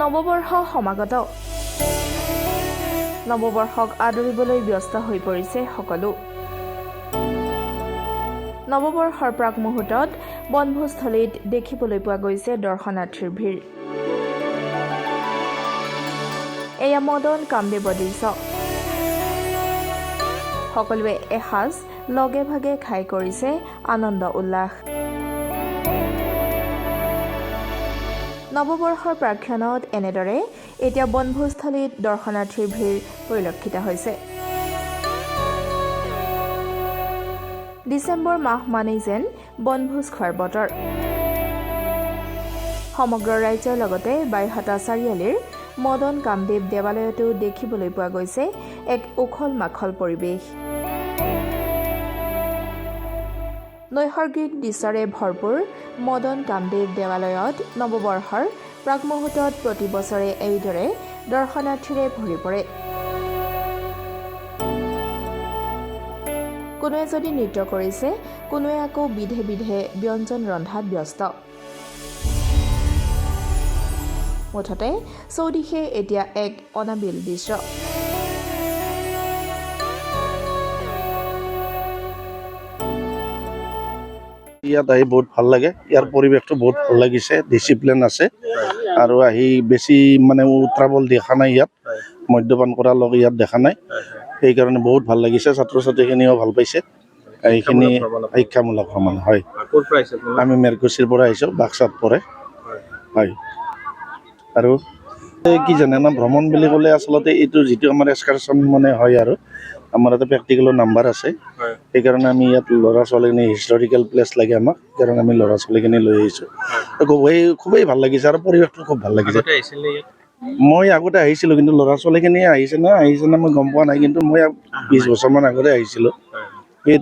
নৱবৰ্ষ সমাগত নৱবৰ্ষক আদৰিবলৈ ব্যস্ত হৈ পৰিছে সকলো নৱবৰ্ষৰ প্ৰাক মুহূৰ্তত বনভোজস্থলীত দেখিবলৈ পোৱা গৈছে দৰ্শনাৰ্থীৰ ভিৰ এয়া মদন কামদেৱৰ দৃশ্য সকলোৱে এসাঁজ লগে ভাগে খাই কৰিছে আনন্দ উল্লাস নৱবৰ্ষৰ প্ৰাক্ষণত এনেদৰে এতিয়া বনভোজস্থলীত দৰ্শনাৰ্থীৰ ভিৰ পৰিলক্ষিত হৈছে ডিচেম্বৰ মাহ মানেই যেন বনভোজ খোৱাৰ বতৰ সমগ্ৰ ৰাজ্যৰ লগতে বাইহাটা চাৰিআলিৰ মদন কামদেৱ দেৱালয়তো দেখিবলৈ পোৱা গৈছে এক উখল মাখল পৰিৱেশ নৈসৰ্গিক দৃশ্যৰে ভৰপূৰ মদন কামদেৱ দেৱালয়ত নৱবৰ্ষৰ প্ৰাক মুহূৰ্তত প্ৰতি বছৰে এইদৰে দৰ্শনাৰ্থীৰে ভৰি পৰে কোনোৱে যদি নৃত্য কৰিছে কোনোৱে আকৌ বিধে বিধে ব্যঞ্জন ৰন্ধাত ব্যস্ত মুঠতে চৌদিশে এতিয়া এক অনাবিল দৃশ্য ইয়াত আহি বহুত ভাল লাগে ইয়াৰ পৰিৱেশটো বহুত ভাল লাগিছে ডিসিপ্লিন আছে আৰু আহি বেছি মানে উত্ৰাৱল দেখা নাই ইয়াত মদ্যপান কৰা লোক ইয়াত দেখা নাই এই কাৰণে বহুত ভাল লাগিছে ছাত্ৰ ছাত্ৰীখিনিও ভাল পাইছে এইখিনি শিক্ষামূলক ভ্ৰমণ হয় আমি মেৰকুচিৰ পৰা আহিছো বাক্সাত পৰে হয় আৰু কি জানে না ভ্ৰমণ বুলি ক'লে আচলতে এইটো যিটো আমাৰ এক্সকাৰচন মানে হয় আৰু আমাৰ এটা প্ৰেক্টিকেলৰ নাম্বাৰ আছে সেইকাৰণে আমি ইয়াত ল'ৰা ছোৱালীখিনি হিষ্টৰিকেল প্লেচ লাগে আমাক সেইকাৰণে আমি ল'ৰা ছোৱালীখিনি লৈ আহিছোঁ খুবেই ভাল লাগিছে আৰু পৰিৱেশটো খুব ভাল লাগিছে মই আগতে আহিছিলোঁ কিন্তু ল'ৰা ছোৱালীখিনি আহিছে না মই গম পোৱা নাই কিন্তু মই 20 বছৰমান আগতে আহিছিলোঁ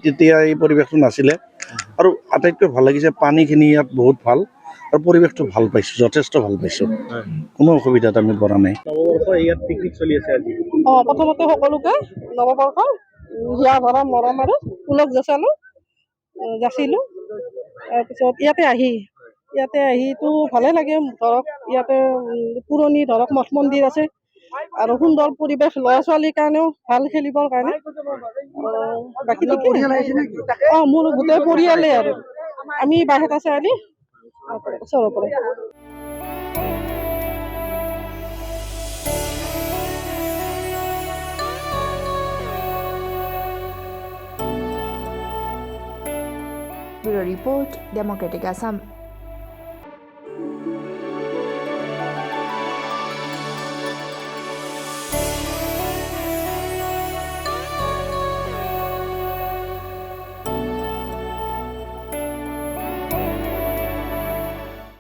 তেতিয়া এই পৰিৱেশটো নাছিলে আৰু আটাইতকৈ ভাল লাগিছে পানীখিনি ইয়াত বহুত ভাল আৰু পৰিৱেশটো ভাল পাইছোঁ যথেষ্ট ভাল পাইছোঁ কোনো অসুবিধাত আমি পৰা নাই প্ৰথমতে সকলোকে নৱবৰ্ষ হিয়া ভৰা মৰম আৰু ফুলক যাচিলোঁ তাৰপিছত ইয়াতে আহিতো ভালে লাগে ধৰক ইয়াতে পুৰণি ধৰক মঠ মন্দিৰ আছে আৰু সুন্দৰ পৰিৱেশ ল'ৰা ছোৱালীৰ কাৰণেও ভাল খেলিবৰ কাৰণে বাকী মোৰ গোটেই পৰিয়ালে আৰু আমি বাইহাটা চাৰিআলি ওচৰৰ পৰা ব্যুৰ ৰিপৰ্ট ডেমক্ৰেটিক আছাম